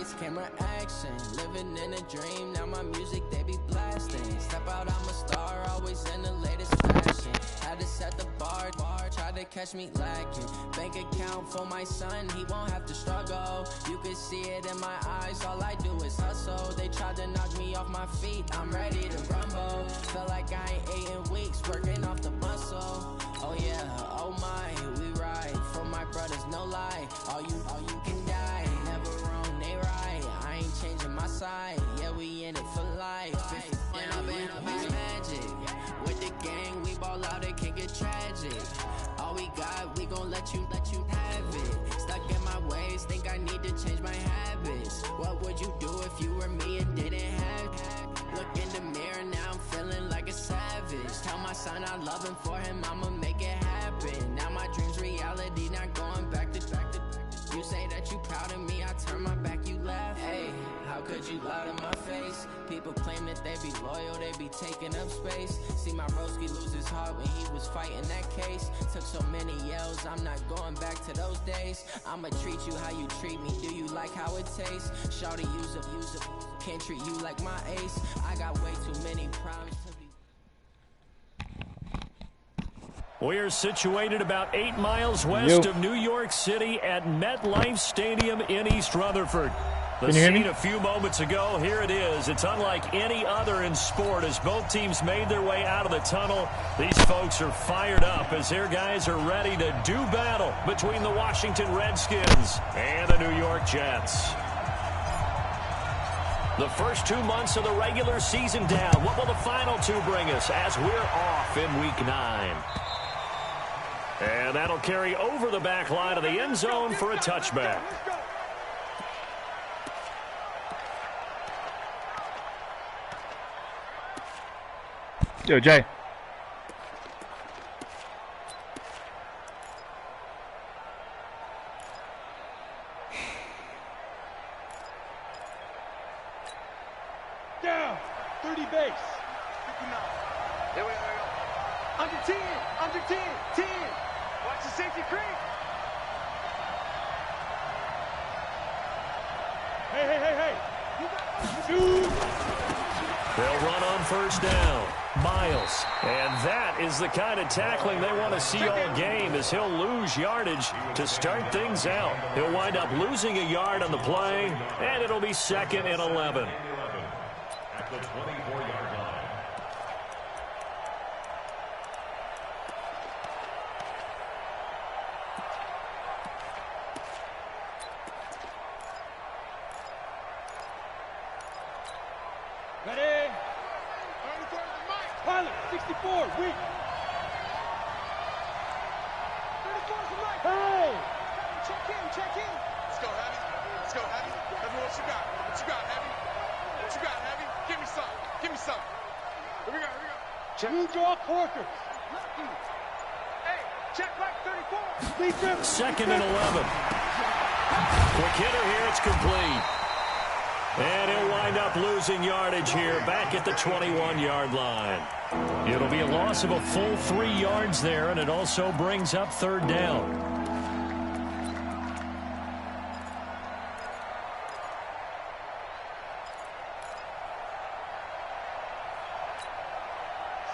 lights, camera action. Living in a dream, now my music they be blasting. Step out, I'm a star, always in the latest fashion. Had to set the bar, try to catch me lacking. Bank account for my son, he won't have to struggle. You can see it in my eyes, all I do is hustle. They tried to knock me off my feet, I'm ready to rumble. Feel like I ain't ate in weeks, working off the muscle. Oh yeah, oh my, we ride for my brothers, no lie. All you can die, never wrong, they right. I ain't changing my side, yeah, we in it for life. It's magic. With the gang, we ball out, it can get tragic. All we got, we gon' let you have it. Stuck in my ways, think I need to change my habits. What would you do if you were me and didn't have it? Look in the mirror, now I'm feeling like a savage. Tell my son I love him, for him I'ma make it happen. Now my dream's reality, not going back to. You say that you proud of me, I turn my back, you laugh. Hey, how could you lie to my face? People claim that they be loyal, they be taking up space. See my broski lose his heart when he was fighting that case. Took so many yells, I'm not going back to those days. I'ma treat you how you treat me, do you like how it tastes? Shawty, use up, can't treat you like my ace. I got way too many problems to be. We're situated about 8 miles west of New York City at MetLife Stadium in East Rutherford. The scene a few moments ago, here it is. It's unlike any other in sport as both teams made their way out of the tunnel. These folks are fired up as their guys are ready to do battle between the Washington Redskins and the New York Jets. The first 2 months of the regular season down. What will the final 2 bring us as we're off in Week 9? And that'll carry over the back line of the end zone for a touchback. Yo, Jay. Down. 30 base. 59. Here we go. Under 10. Under 10. 10. Watch the safety creep. Hey. Shoot. They'll run on first down. Miles. And that is the kind of tackling they want to see all game as he'll lose yardage to start things out. He'll wind up losing a yard on the play, and it'll be 2nd and 11. At the 24-yard line. Ready? Pilot, 64, weak. 34's the right. Hey! Check in. Let's go, Heavy. Heavy, what you got? What you got, Heavy? Give me some. Here we go. Check. Blue draw Corker. Hey, check back 34. 2nd and 11. Quick hitter here, it's complete. And he'll wind up losing yardage here back at the 21-yard line. It'll be a loss of a full 3 yards there, and it also brings up 3rd down.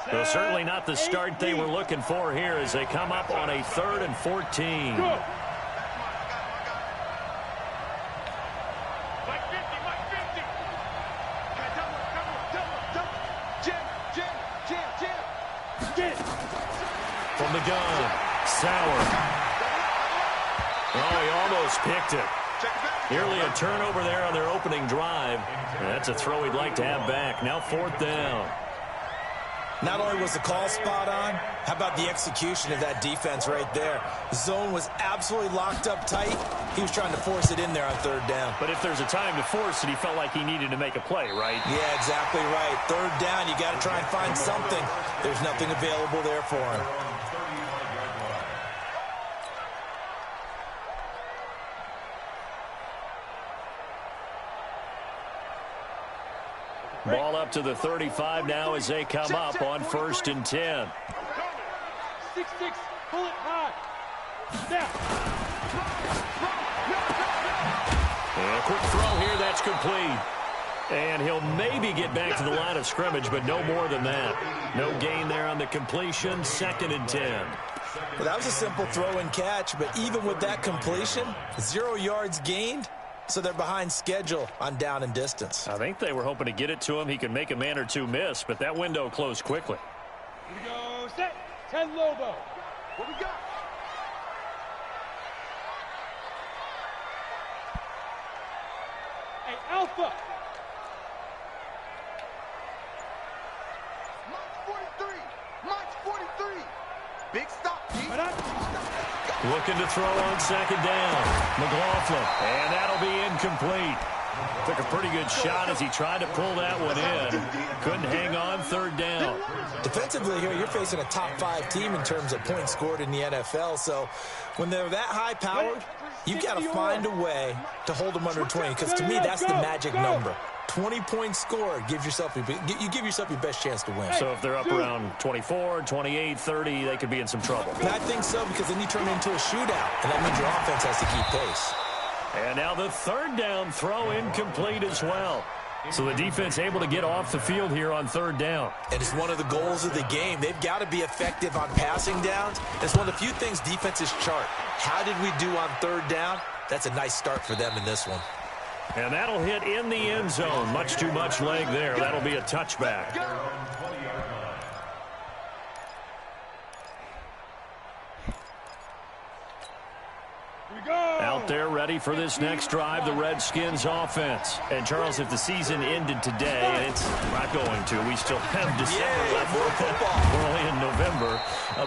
Well, certainly not the start they were looking for here as they come up on a 3rd and 14. Go. From the gun, Sauer. Oh, he almost picked it. Nearly a turnover there on their opening drive. That's a throw he'd like to have back. Now 4th down. Not only was the call spot on, how about the execution of that defense right there? The zone was absolutely locked up tight. He was trying to force it in there on 3rd down. But if there's a time to force it, he felt like he needed to make a play, right? Yeah, exactly right. 3rd down, you got to try and find something. There's nothing available there for him. Ball up to the 35 now as they come up on 1st and 10. 6-6, pull it high. Snap. And a quick throw here, that's complete. And he'll maybe get back to the line of scrimmage, but no more than that. No gain there on the completion, 2nd and 10. Well, that was a simple throw and catch, but even with that completion, 0 yards gained, so they're behind schedule on down and distance. I think they were hoping to get it to him. He could make a man or two miss, but that window closed quickly. Here we go, set, 10 Lobo. What we got? Hey, Alpha. March 43. Big stop, G. Looking to throw on 2nd down. McLaughlin, and that'll be incomplete. Took a pretty good shot as he tried to pull that one in. Couldn't hang on, 3rd down. Defensively here, you're facing a top 5 team in terms of points scored in the NFL. So when they're that high-powered, you've got to find a way to hold them under 20, because to me, that's the magic number. 20 points scored, you give yourself your best chance to win. So if they're up around 24, 28, 30, they could be in some trouble. And I think so, because then you turn it into a shootout, and that means your offense has to keep pace. And now the 3rd down throw incomplete as well. So the defense able to get off the field here on 3rd down. And it's one of the goals of the game. They've got to be effective on passing downs. It's one of the few things defenses chart. How did we do on 3rd down? That's a nice start for them in this one. And that'll hit in the end zone. Much too much leg there. That'll be a touchback. Out there ready for this next drive, the Redskins offense. And Charles, if the season ended today, and it's not going to, we still have December left. We're only in November.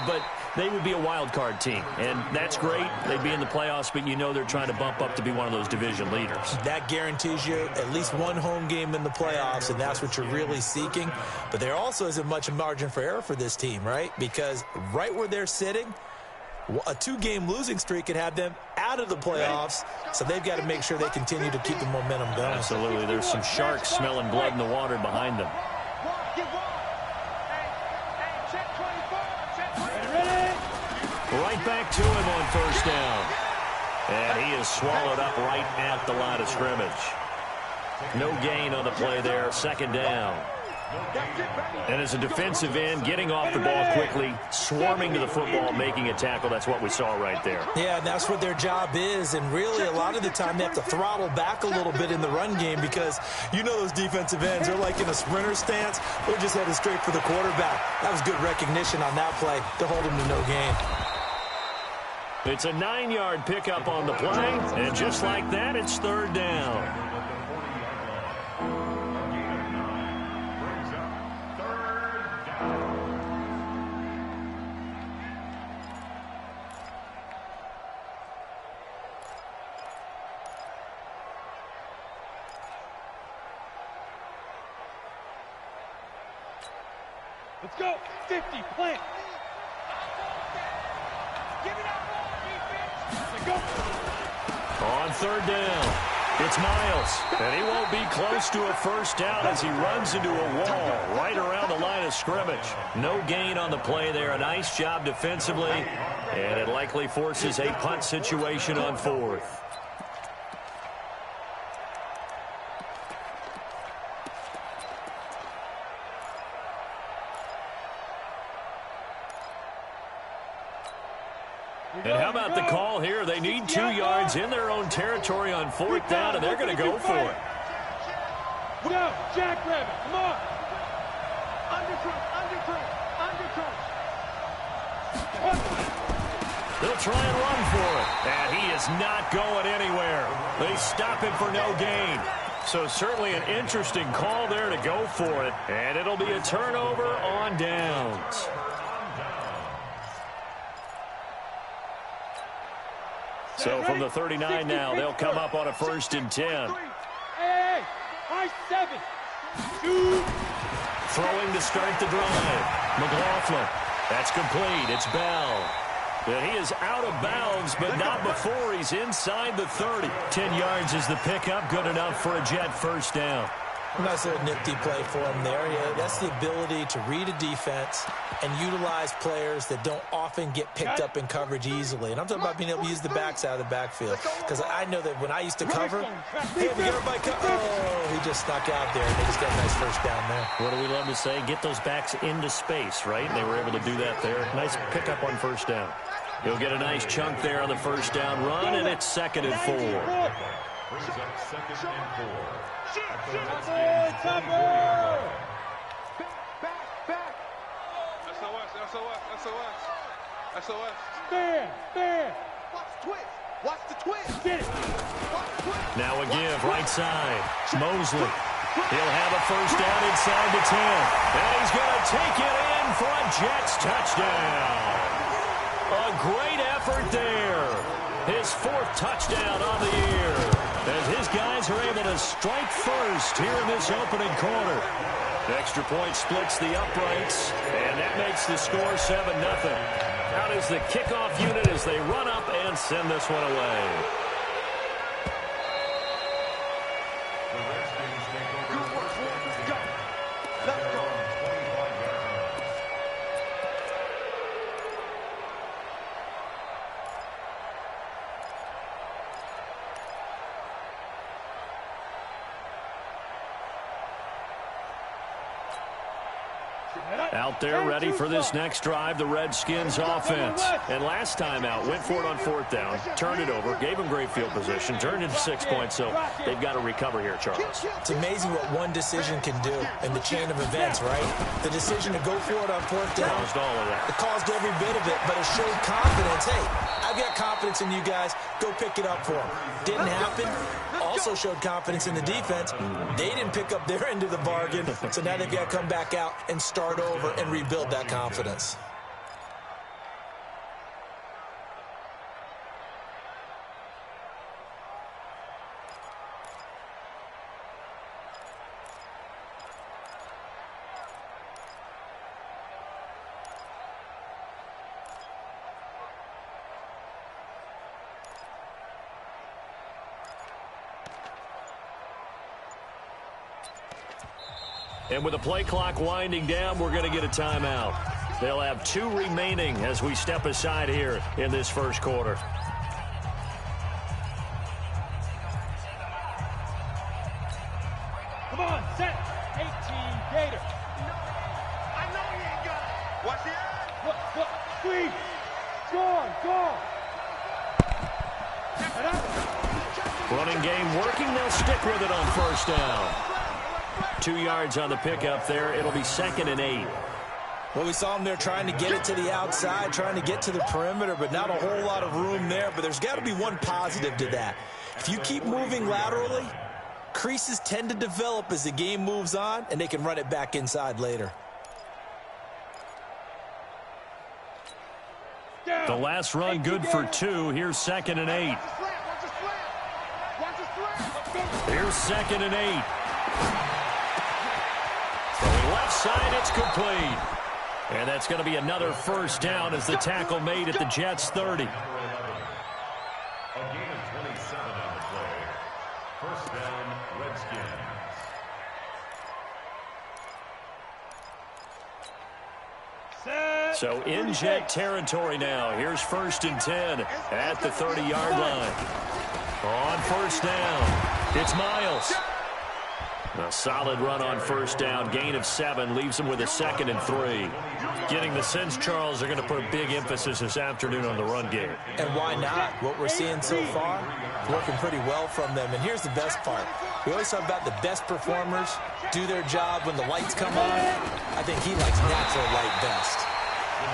But they would be a wild card team, and that's great. They'd be in the playoffs, but you know they're trying to bump up to be one of those division leaders. That guarantees you at least one home game in the playoffs, and that's what you're really seeking. But there also isn't much margin for error for this team, right? Because right where they're sitting, a 2-game losing streak could have them out of the playoffs, so they've got to make sure they continue to keep the momentum going. Absolutely. There's some sharks smelling blood in the water behind them. Right back to him on 1st down. And he is swallowed up right at the line of scrimmage. No gain on the play there, 2nd down. And as a defensive end, getting off the ball quickly, swarming to the football, making a tackle, that's what we saw right there. Yeah, and that's what their job is, and really a lot of the time they have to throttle back a little bit in the run game, because you know those defensive ends, they're like in a sprinter stance. They're just headed straight for the quarterback. That was good recognition on that play to hold him to no gain. It's a 9-yard pickup on the play, and just like that, it's 3rd down. Let's go. 50, plant. Give me that ball, defense. Let's go. On 3rd down, it's Miles. And he won't be close to a 1st down as he runs into a wall right around the line of scrimmage. No gain on the play there. A nice job defensively. And it likely forces a punt situation on 4th. And how about the call here? They need 2 yards in their own territory on 4th down, and they're going to go for it. Go, Jackrabbit, come on. Undercrunch. They'll try and run for it. And he is not going anywhere. They stop him for no gain. So certainly an interesting call there to go for it. And it'll be a turnover on downs. So from the 39 now, they'll come up on a 1st and 10. Hey, high 7. Shoot. Throwing to start the drive. McLaughlin. That's complete. It's Bell. And he is out of bounds, but not before he's inside the 30. 10 yards is the pickup. Good enough for a Jet 1st down. Nice little nifty play for him there. Yeah, that's the ability to read a defense and utilize players that don't often get picked up in coverage easily. And I'm talking about being able to use the backs out of the backfield. Because I know that when I used to cover, hey, we get everybody oh, he just snuck out there, and they just got a nice first down there. What do we love to say? Get those backs into space, right? They were able to do that there. Nice pickup on first down. He'll get a nice chunk there on the first down run, and it's 2nd and 4. Brings up 2nd and 4. Back. SOS. Stand. Watch the twist. Get it. Now a give, right side. Mosley. He'll have a first down inside the 10. And he's going to take it in for a Jets touchdown. A great effort there. His 4th touchdown on the year. As his guys are able to strike first here in this opening quarter. Extra point splits the uprights, and that makes the score 7-0. Out is the kickoff unit as they run up and send this one away. Out there ready for this next drive, the Redskins offense. And last time out, went for it on 4th down, turned it over, gave them great field position, turned into 6 points, so they've got to recover here, Charles. It's amazing what one decision can do in the chain of events, right? The decision to go for it on 4th down. Caused all of that. It caused every bit of it, but it showed confidence. Hey, I've got confidence in you guys. Go pick it up for them. Didn't happen. Also showed confidence in the defense. They didn't pick up their end of the bargain, so now they've got to come back out and start over and rebuild that confidence. And with the play clock winding down, we're going to get a timeout. They'll have 2 remaining as we step aside here in this first quarter. Come on, set. 18 Gator. I know he ain't got it. Watch the eye. Look. Squeeze. Gone. Running game working. They'll stick with it on first down. 2 yards on the pickup there. It'll be 2nd and 8. Well, we saw them there trying to get it to the outside, trying to get to the perimeter, but not a whole lot of room there. But there's got to be one positive to that. If you keep moving laterally, creases tend to develop as the game moves on, and they can run it back inside later. The last run good for 2. Here's 2nd and 8. Here's 2nd and 8. From left side, it's complete. And that's going to be another first down as the tackle made at the Jets' 30. A gain of 27 on the play. First down, Redskins. So in Jet territory now. Here's 1st and 10 at the 30-yard line. On first down, it's Miles. A solid run on first down, gain of 7, leaves them with a 2nd and 3. Getting the sense, Charles, they're going to put a big emphasis this afternoon on the run game. And why not? What we're seeing so far, working pretty well from them. And here's the best part. We always talk about the best performers do their job when the lights come on. I think he likes natural light best.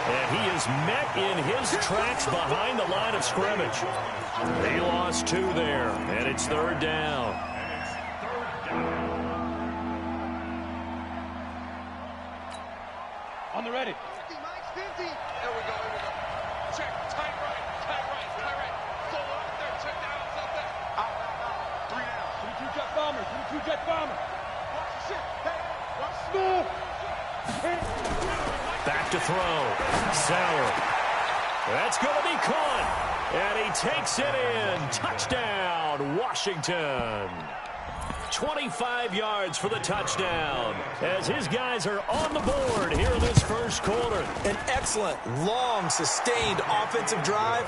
And he is met in his tracks behind the line of scrimmage. He lost 2 there, and it's 3rd down. On the ready. There we go. Check. Tight right. Solo out there. Check down. Out. 3 down. 22 jet bomber. 22 jet bomber. Watch the shit. Hey, watch Move. Back to throw. Sauer. That's going to be caught. And he takes it in. Touchdown, Washington. 25 yards for the touchdown as his guys are on the board here in this first quarter. An excellent, long, sustained offensive drive.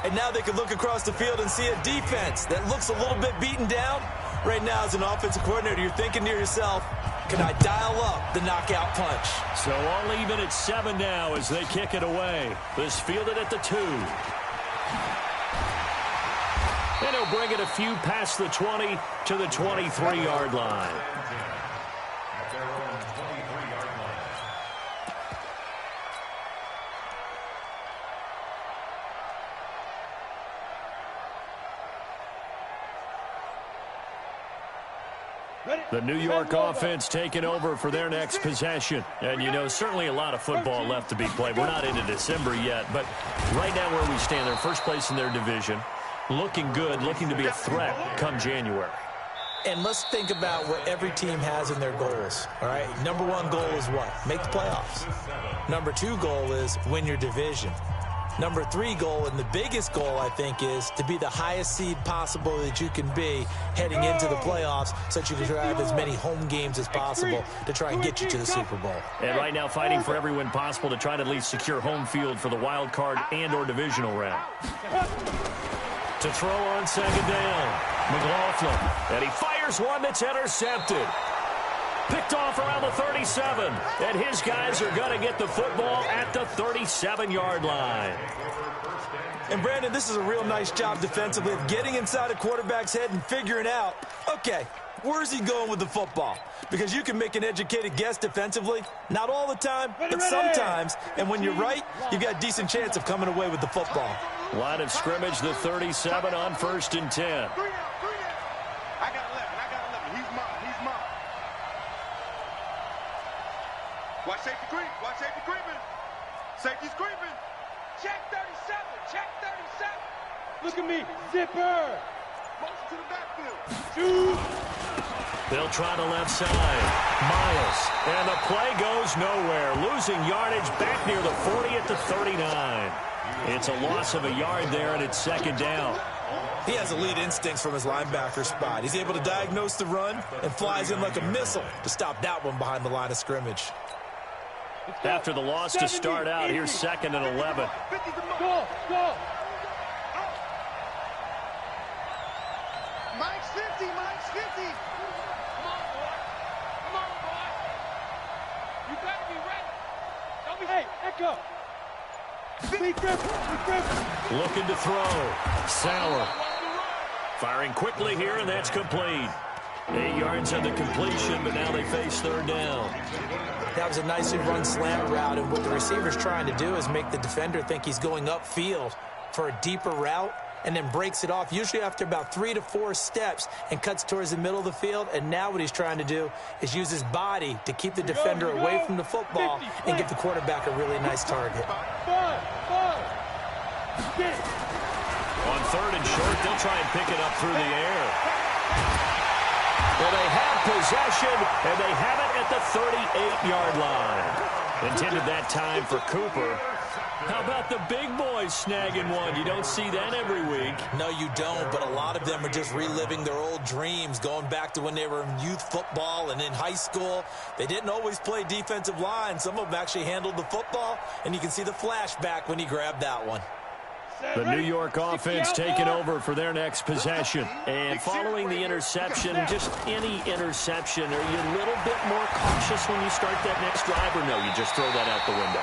And now they can look across the field and see a defense that looks a little bit beaten down. Right now, as an offensive coordinator, you're thinking to yourself, can I dial up the knockout punch? So all even at 7 now as they kick it away. This fielded at the 2. And he'll bring it a few past the 20 to the 23-yard line. At their own 23-yard line. The New York offense taking over for their next possession. And, you know, certainly a lot of football left to be played. We're not into December yet, but right now where we stand, they're first place in their division. Looking good, looking to be a threat come January. And let's think about what every team has in their goals, all right? Number 1 goal is what? Make the playoffs. Number 2 goal is win your division. Number 3 goal, and the biggest goal, I think, is to be the highest seed possible that you can be heading into the playoffs so that you can drive as many home games as possible to try and get you to the Super Bowl. And right now fighting for every win possible to try to at least secure home field for the wild card and or divisional round. To throw on second down, McLaughlin. And he fires one that's intercepted. Picked off around the 37. And his guys are going to get the football at the 37-yard line. And, Brandon, this is a real nice job defensively of getting inside a quarterback's head and figuring out, okay, where's he going with the football? Because you can make an educated guess defensively. Not all the time, but sometimes. And when you're right, you've got a decent chance of coming away with the football. Line of scrimmage, the 37 on 1st and 10. 3 down. I got 11. He's mine. Watch safety creep. Watch safety creeping. Safety's creeping. Check 37. Check 37. Look at me. Zipper. Motion to the backfield. Shoot. They'll try the left side. Miles. And the play goes nowhere. Losing yardage back near the 40 at the 39. It's a loss of a yard there, and it's second down. He has elite instincts from his linebacker spot. He's able to diagnose the run and flies in like a missile to stop that one behind the line of scrimmage. After the loss to start out, here's 2nd and 11. Go. Mike's 50. Come on, boy. You better be ready. Don't be... Hey, Echo. Be Griffin. Looking to throw. Sauer. Firing quickly here, and that's complete. 8 yards on the completion, but now they face 3rd down. That was a nicely run slant route, and what the receiver's trying to do is make the defender think he's going upfield for a deeper route, and then breaks it off, usually after about 3 to 4 steps, and cuts towards the middle of the field. And now what he's trying to do is use his body to keep the defender away from the football and give the quarterback a really nice target. On 3rd and short, they'll try and pick it up through the air. Well, they have possession, and they have it at the 38-yard line. Intended that time for Cooper. How about the big boys snagging one? You don't see that every week. No, you don't, but a lot of them are just reliving their old dreams, going back to when they were in youth football and in high school. They didn't always play defensive line. Some of them actually handled the football, and you can see the flashback when he grabbed that one. The New York offense taking over for their next possession. And following the interception, just any interception, are you a little bit more cautious when you start that next drive, or no, you just throw that out the window?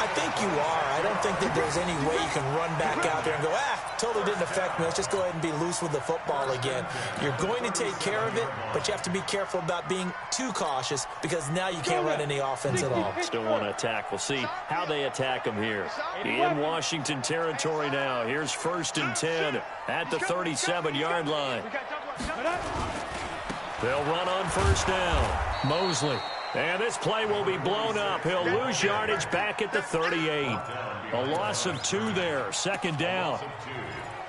I think you are. I don't think that there's any way you can run back out there and go, totally didn't affect me. Let's just go ahead and be loose with the football again. You're going to take care of it, but you have to be careful about being too cautious because now you can't run any offense at all. Still want to attack. We'll see how they attack them here. In Washington territory now. Here's 1st and 10 at the 37-yard line. They'll run on 1st down. Mosley. And this play will be blown up. He'll lose yardage back at the 38. A loss of 2 there. 2nd down.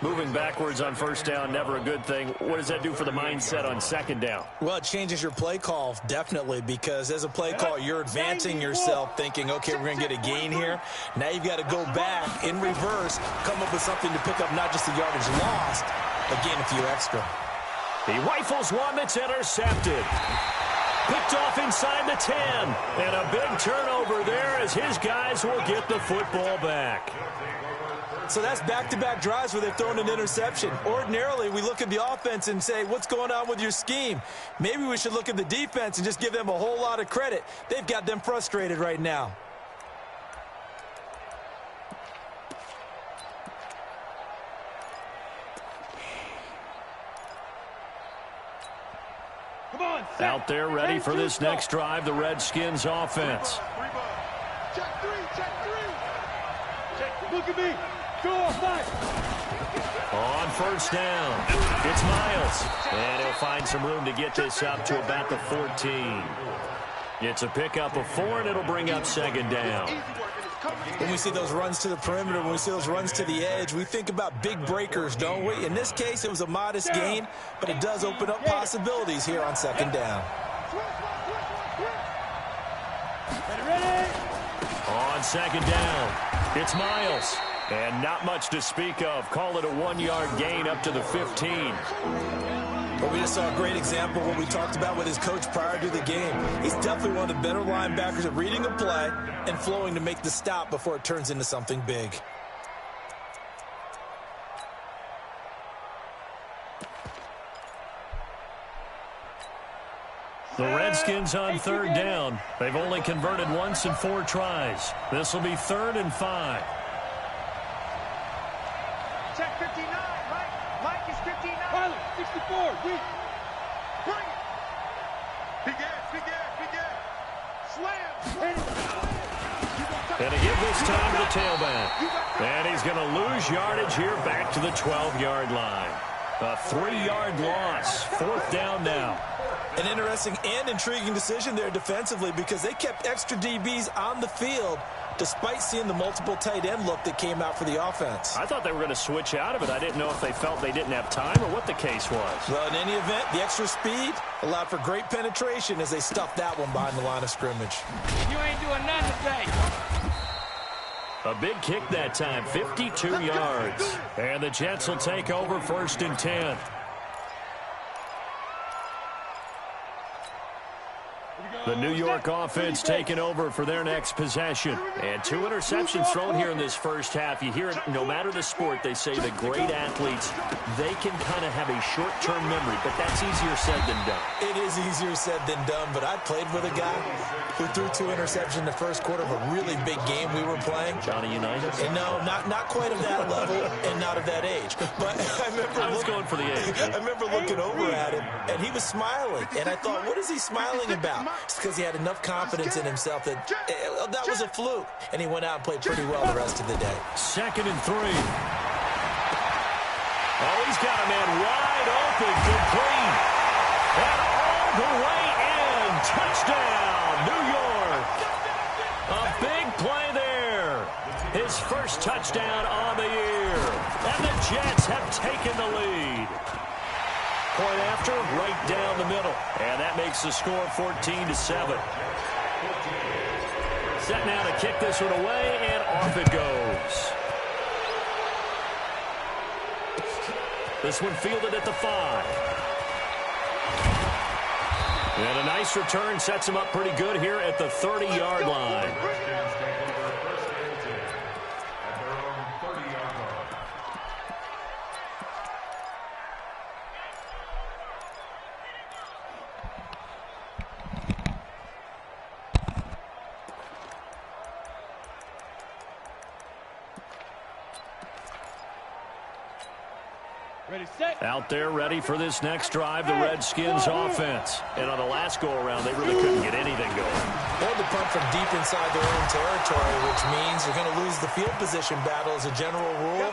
Moving backwards on 1st down, never a good thing. What does that do for the mindset on 2nd down? Well, it changes your play call, definitely, because as a play call, you're advancing yourself thinking, okay, we're going to get a gain here. Now you've got to go back in reverse, come up with something to pick up not just the yardage lost, but gain a few extra. He rifles one that's intercepted. Picked off inside the 10. And a big turnover there as his guys will get the football back. So that's back-to-back drives where they've thrown an interception. Ordinarily, we look at the offense and say, what's going on with your scheme? Maybe we should look at the defense and just give them a whole lot of credit. They've got them frustrated right now. Out there ready for this next drive, the Redskins offense. Check three. Look at me. Go off back. On first down, it's Miles. And he'll find some room to get this up to about the 14. It's a pickup of 4, and it'll bring up second down. When we see those runs to the perimeter, when we see those runs to the edge, we think about big breakers, don't we? In this case, it was a modest gain, but it does open up possibilities here on second down. On second down, it's Miles. And not much to speak of. Call it a 1-yard gain up to the 15. But we just saw a great example of what we talked about with his coach prior to the game. He's definitely one of the better linebackers at reading a play and flowing to make the stop before it turns into something big. The Redskins on third down. They've only converted once in 4 tries. This will be 3rd and 5. Check 59. Mike is 59. Pilot, 64. Bring it. Begin. Slam. And to give this time to the tailback. And he's going to lose yardage here back to the 12-yard line. A 3-yard loss. 4th down now. An interesting and intriguing decision there defensively because they kept extra DBs on the field despite seeing the multiple tight end look that came out for the offense. I thought they were going to switch out of it. I didn't know if they felt they didn't have time or what the case was. Well, in any event, the extra speed allowed for great penetration as they stuffed that one behind the line of scrimmage. You ain't doing nothing today. A big kick that time, 52 yards. And the Jets will take over 1st and 10. The New York offense taking over for their next possession. And 2 interceptions thrown here in this first half. You hear it, no matter the sport, they say the great athletes, they can kind of have a short-term memory, but that's easier said than done. It is easier said than done, but I played with a guy who threw 2 interceptions in the first quarter of a really big game we were playing. Johnny Unitas? And no, not quite of that level and not of that age. But I was going for the age. I remember looking over at him, and he was smiling. And I thought, what is he smiling about? It's because he had enough confidence in himself that that was a fluke. And he went out and played pretty well the rest of the day. 2nd and 3. Oh, he's got a man wide open, complete. And all the way in. Touchdown, New York. A big play there. His first touchdown on the year. And the Jets have taken the lead. Point after, right down the middle. And that makes the score 14-7. Set now to kick this one away, and off it goes. This one fielded at the 5. And a nice return sets him up pretty good here at the 30-yard line. Out there ready for this next drive, the Redskins offense. And on the last go-around, they really couldn't get anything going. They had to punt from deep inside their own territory, which means you're going to lose the field position battle as a general rule.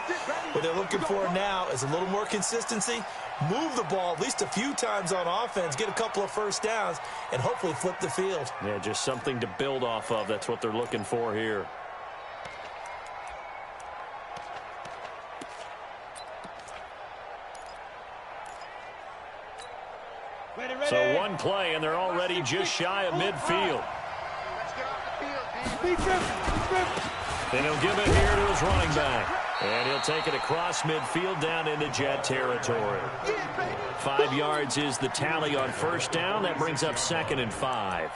What they're looking for now is a little more consistency, move the ball at least a few times on offense, get a couple of first downs, and hopefully flip the field. Yeah, just something to build off of. That's what they're looking for here. So one play, and they're already just shy of midfield. And he'll give it here to his running back. And he'll take it across midfield down into Jet territory. 5 yards is the tally on first down. That brings up 2nd and 5.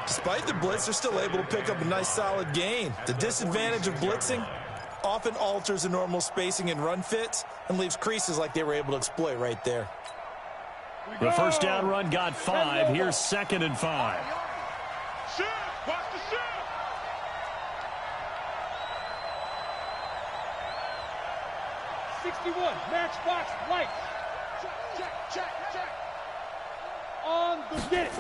Despite the blitz, they're still able to pick up a nice solid gain. The disadvantage of blitzing often alters the normal spacing and run fits and leaves creases like they were able to exploit right there. The first down run got 5. Here's 2nd and 5. Shift! Watch the shift! 61, matchbox lights. Check. On the get.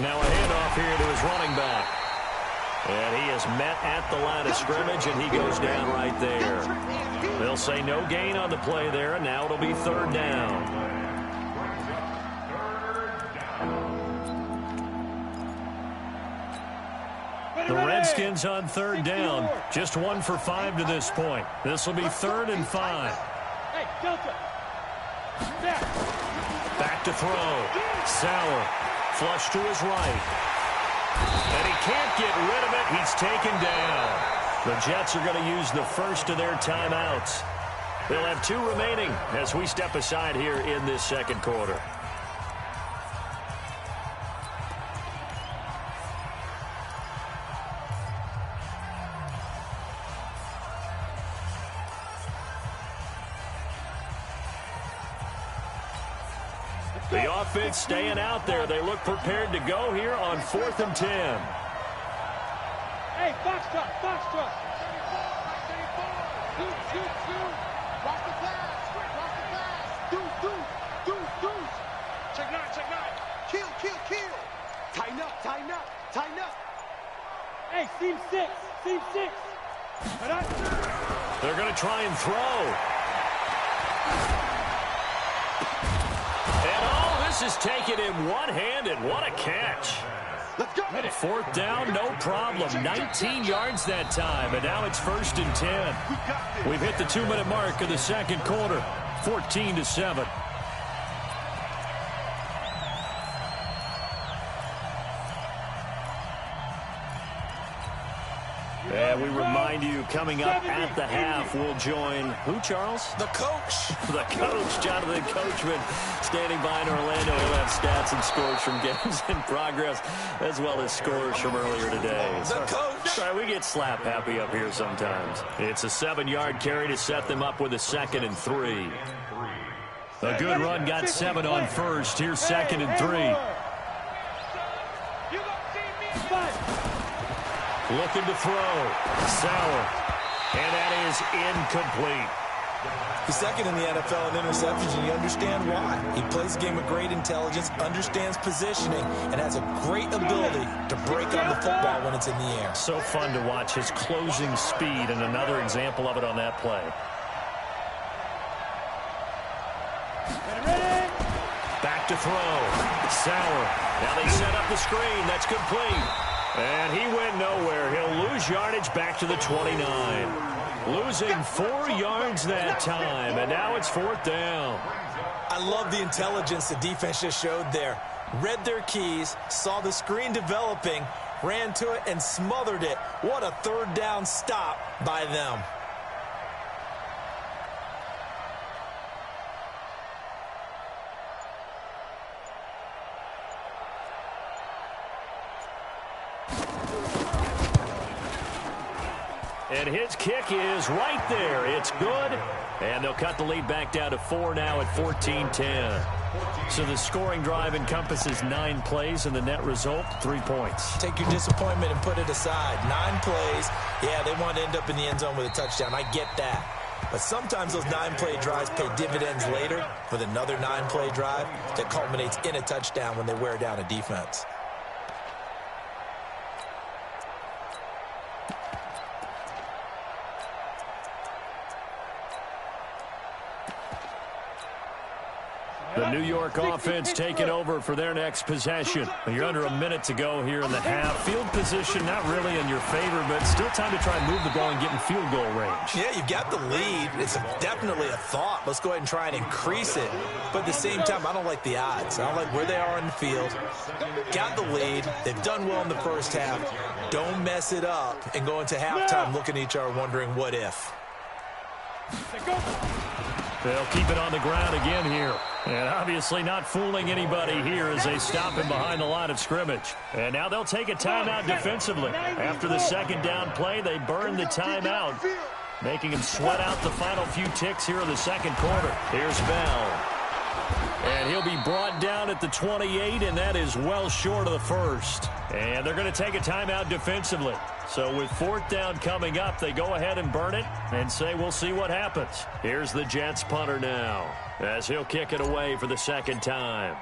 Now a handoff here to his running back. And he is met at the line of scrimmage, and he goes down right there. They'll say no gain on the play there, and now it'll be 3rd down. The Redskins on 3rd down. Just 1 for 5 to this point. This will be 3rd and 5. Hey, Delta. Back to throw. Sauer. Flush to his right. And he can't get rid of it. He's taken down. The Jets are going to use the first of their timeouts. They'll have 2 remaining as we step aside here in this 2nd quarter. The offense staying out there. They look prepared to go here on 4th and 10. Hey, Foxtrot. Shoot. Rock the pass. Do. Check 9. Kill. Tighten up. Hey, seam 6. They're going to try and throw. This is taken in one-handed. What a catch. Let's go. 4th down, no problem. 19 yards that time, and now it's 1st and 10. We've hit the 2-minute mark of the 2nd quarter. 14-7. And we remind you, coming up at the half, we'll join who, Charles? The coach. The coach, Jonathan Coachman, standing by in Orlando. He'll have stats and scores from games in progress, as well as scores from earlier today. The coach. All right, we get slap happy up here sometimes. It's a 7-yard carry to set them up with a 2nd and 3. A good run got 7 on first. Here's 2nd and 3. Looking to throw. Sauer. And that is incomplete. He's 2nd in the NFL in interceptions, and you understand why. He plays a game of great intelligence, understands positioning, and has a great ability to break on the football when it's in the air. So fun to watch his closing speed, and another example of it on that play. Back to throw. Sauer. Now they set up the screen. That's complete. And he went nowhere. He'll lose yardage back to the 29. Losing 4 yards that time, and now it's 4th down. I love the intelligence the defense just showed there. Read their keys, saw the screen developing, ran to it, and smothered it. What a 3rd down stop by them. And his kick is right there. It's good. And they'll cut the lead back down to 4 now at 14-10. So the scoring drive encompasses 9 plays, and the net result, 3 points. Take your disappointment and put it aside. 9 plays. Yeah, they want to end up in the end zone with a touchdown. I get that. But sometimes those 9-play drives pay dividends later with another 9-play drive that culminates in a touchdown when they wear down a defense. The New York offense taking over for their next possession. You're under a minute to go here in the half. Field position not really in your favor, but still time to try and move the ball and get in field goal range. Yeah, you've got the lead. It's definitely a thought. Let's go ahead and try and increase it. But at the same time, I don't like the odds. I don't like where they are in the field. Got the lead. They've done well in the first half. Don't mess it up and go into halftime looking at each other wondering what if. They'll keep it on the ground again here. And obviously not fooling anybody here as they stop him behind the line of scrimmage. And now they'll take a timeout defensively. After the second down play, they burn the timeout, making him sweat out the final few ticks here in the second quarter. Here's Bell. And he'll be brought down at the 28, and that is well short of the first. And they're going to take a timeout defensively. So with fourth down coming up, they go ahead and burn it and say we'll see what happens. Here's the Jets punter now as he'll kick it away for the second time.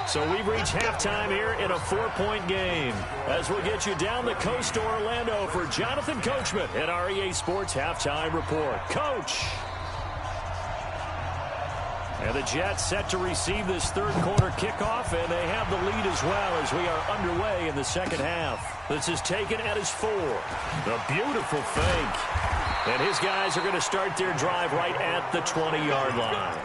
So we've reached halftime here in a 4-point game. As we'll get you down the coast to Orlando for Jonathan Coachman at our EA Sports Halftime Report. Coach! And the Jets set to receive this third quarter kickoff, and they have the lead as well as we are underway in the second half. This is taken at his 4. A beautiful fake. And his guys are going to start their drive right at the 20-yard line.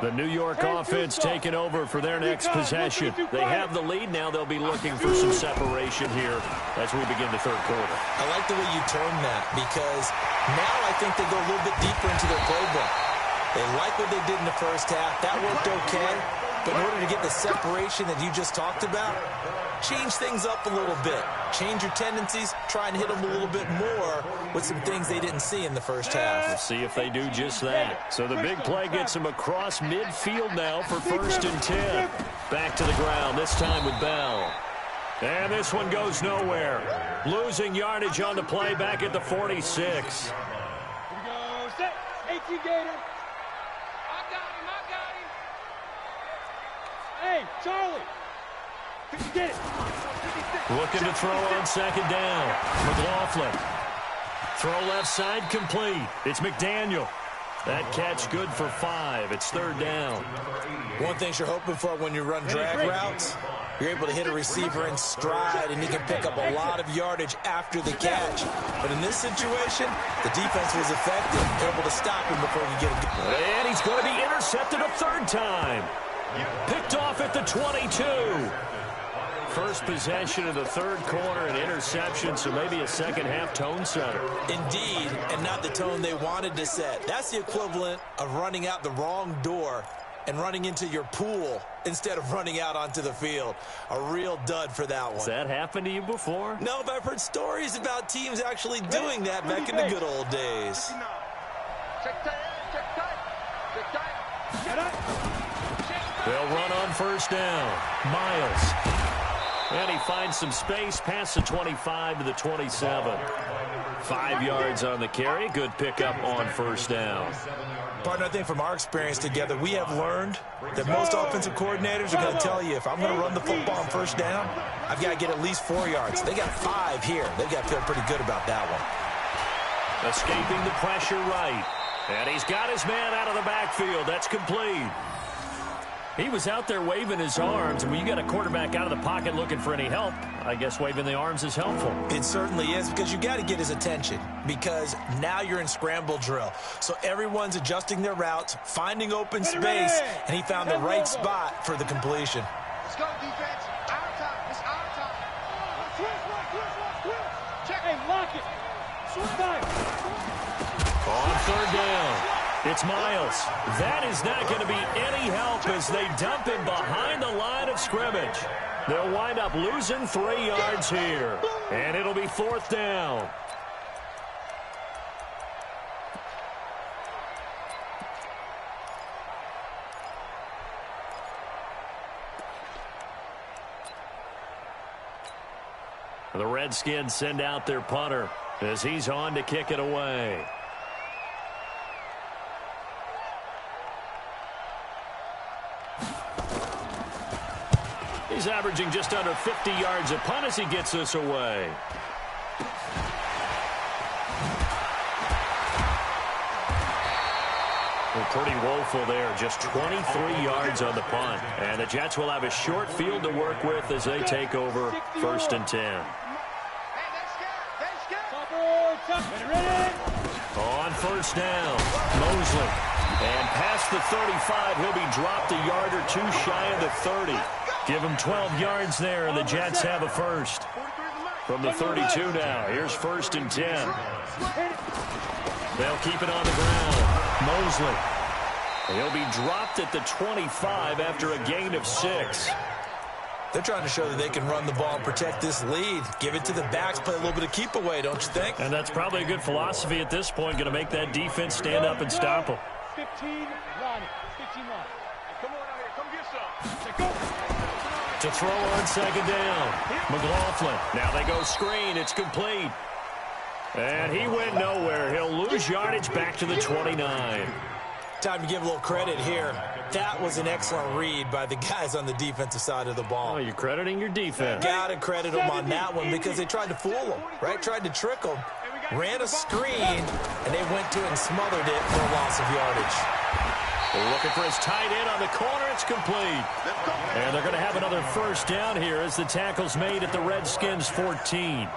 The New York offense taking over for their next possession. They have the lead. Now they'll be looking for some separation here as we begin the third quarter. I like the way you term that because now I think they go a little bit deeper into their playbook. They like what they did in the first half. That worked okay. But in order to get the separation that you just talked about, change things up a little bit. Change your tendencies. Try and hit them a little bit more with some things they didn't see in the first half. We'll see if they do just that. So the big play gets them across midfield now for 1st and 10. Back to the ground, this time with Bell. And this one goes nowhere. Losing yardage on the play back at the 46. Here we go. Set. 18 Gator. Hey, Charlie. Get it. Looking to throw on second down. McLaughlin. Throw left side complete. It's McDaniel. That catch good for 5. It's third down. One thing you're hoping for when you run drag routes, you're able to hit a receiver in stride, and he can pick up a lot of yardage after the catch. But in this situation, the defense was effective, able to stop him before he get him. And he's going to be intercepted a third time. Picked off at the 22. First possession of the third quarter, an interception, so maybe a second-half tone setter. Indeed, and not the tone they wanted to set. That's the equivalent of running out the wrong door and running into your pool instead of running out onto the field. A real dud for that one. Has that happened to you before? No, but I've heard stories about teams actually doing that back in the good old days. They'll run on first down. Miles. And he finds some space past the 25 to the 27. 5 yards on the carry. Good pickup on first down. Partner, I think from our experience together, we have learned that most offensive coordinators are going to tell you, if I'm going to run the football on first down, I've got to get at least 4 yards. They got 5 here. They've got to feel pretty good about that one. Escaping the pressure right. And he's got his man out of the backfield. That's complete. He was out there waving his arms, and when you got a quarterback out of the pocket looking for any help, I guess waving the arms is helpful. It certainly is, because you got to get his attention, because now you're in scramble drill. So everyone's adjusting their routes, finding open space, and he found the right spot for the completion. Let's go, defense. Our time. It's our time. Twist. Check. Hey, lock it. Switch time. On third down. It's Miles. That is not going to be any help as they dump him behind the line of scrimmage. They'll wind up losing 3 yards here. And it'll be fourth down. The Redskins send out their punter as he's on to kick it away. He's averaging just under 50 yards a punt as he gets this away. Pretty woeful there, just 23 yards on the punt. And the Jets will have a short field to work with as they take over 1st and 10. On 1st down, Mosley. And past the 35, he'll be dropped a yard or two shy of the 30. Give him 12 yards there, and the Jets have a first. From the 32 now, here's 1st and 10. They'll keep it on the ground. Mosley. He'll be dropped at the 25 after a gain of 6. They're trying to show that they can run the ball and protect this lead. Give it to the backs, play a little bit of keep away, don't you think? And that's probably a good philosophy at this point, going to make that defense stand up and stop them. 15 line. 15 line. Come on out here. Come get some. To throw on 2nd down, McLaughlin. Now they go screen. It's complete. And he went nowhere. He'll lose yardage back to the 29. Time to give a little credit here. That was an excellent read by the guys on the defensive side of the ball. Oh, you're crediting your defense. Got to credit them on that one because they tried to fool them, right? Tried to trick them, ran a screen, and they went to it and smothered it for a loss of yardage. Looking for his tight end on the corner. It's complete. And they're going to have another 1st down here as the tackle's made at the Redskins' 14.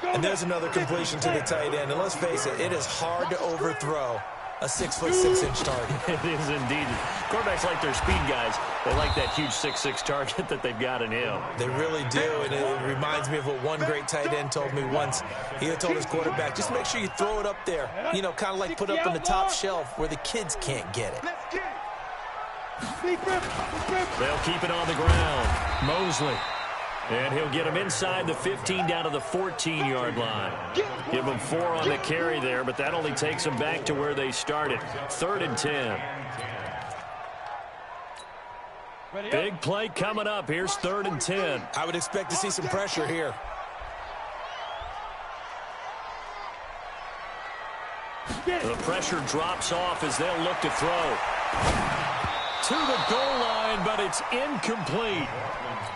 And there's another completion to the tight end. And let's face it, it is hard to overthrow a 6'6" target. It is indeed. Quarterbacks like their speed guys. They like that huge 6'6" target that they've got in him. They really do, and it reminds me of what one great tight end told me once. He had told his quarterback, just make sure you throw it up there. You know, kind of like put up on the top shelf where the kids can't get it. They'll keep it on the ground. Mosley. And he'll get him inside the 15 down to the 14-yard line. Give him 4 on the carry there, but that only takes them back to where they started. 3rd and 10. Big play coming up. Here's 3rd and 10. I would expect to see some pressure here. The pressure drops off as they'll look to throw. To the goal line, but it's incomplete.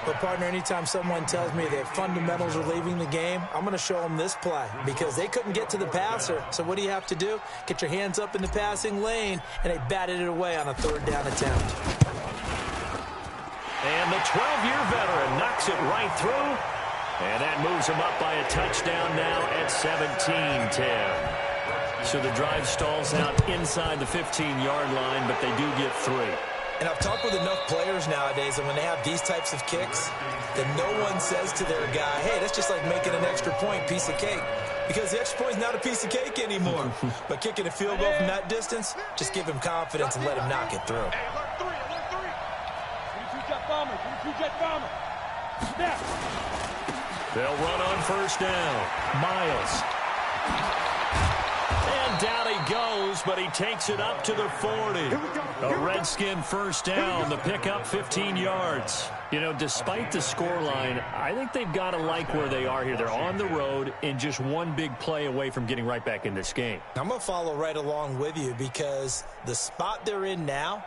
But, partner, anytime someone tells me that fundamentals are leaving the game, I'm going to show them this play because they couldn't get to the passer. So what do you have to do? Get your hands up in the passing lane, and they batted it away on a 3rd down attempt. And the 12-year veteran knocks it right through, and that moves him up by a touchdown now at 17-10. So the drive stalls out inside the 15-yard line, but they do get 3. And I've talked with enough players nowadays that when they have these types of kicks, that no one says to their guy, hey, that's just like making an extra point, piece of cake. Because the extra point is not a piece of cake anymore. But kicking a field goal from that distance, just give him confidence and let him knock it through. They'll run on 1st down. Miles. And down he goes, but he takes it up to the 40. A Redskin 1st down. The pickup 15 yards. You know, despite the scoreline, I think they've got to like where they are here. They're on the road and just one big play away from getting right back in this game. I'm going to follow right along with you because the spot they're in now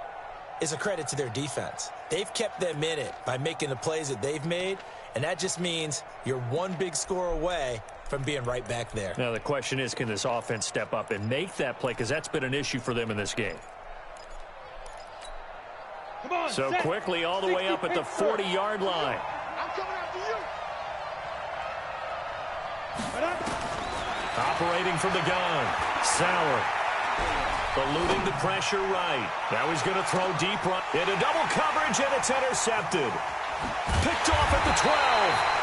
is a credit to their defense. They've kept them in it by making the plays that they've made, and that just means you're one big score away from being right back there. Now, the question is, can this offense step up and make that play? Because that's been an issue for them in this game. So quickly all the way up at the 40-yard line. I'm coming after you. Operating from the gun. Sauer. Eluding the pressure right. Now he's going to throw deep right. Into double coverage, and it's intercepted. Picked off at the 12.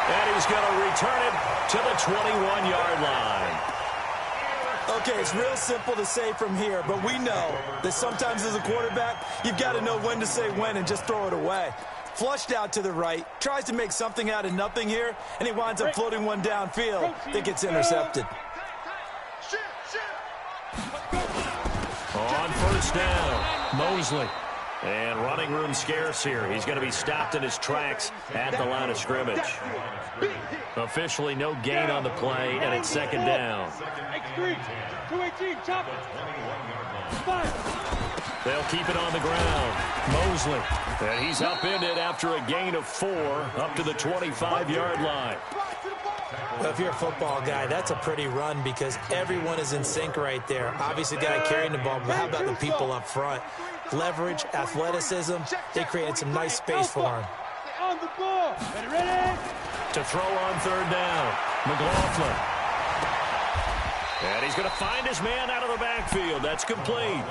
And he's going to return it to the 21-yard line. Okay, it's real simple to say from here, but we know that sometimes as a quarterback, you've got to know when to say when and just throw it away. Flushed out to the right, tries to make something out of nothing here, and he winds up floating one downfield that gets intercepted. On 1st down, Mosley. And running room scarce here. He's going to be stopped in his tracks at the line of scrimmage. Officially no gain on the play, and it's 2nd down. X3, 218, chop it. 5. They'll keep it on the ground. Mosley. And he's upended after a gain of 4 up to the 25-yard line. Well, if you're a football guy, that's a pretty run because everyone is in sync right there. Obviously, the guy carrying the ball, but how about the people up front? Leverage, athleticism, they created some nice space for him. On the ball. Ready? To throw on third down. McLaughlin. And he's going to find his man out of the backfield. That's complete.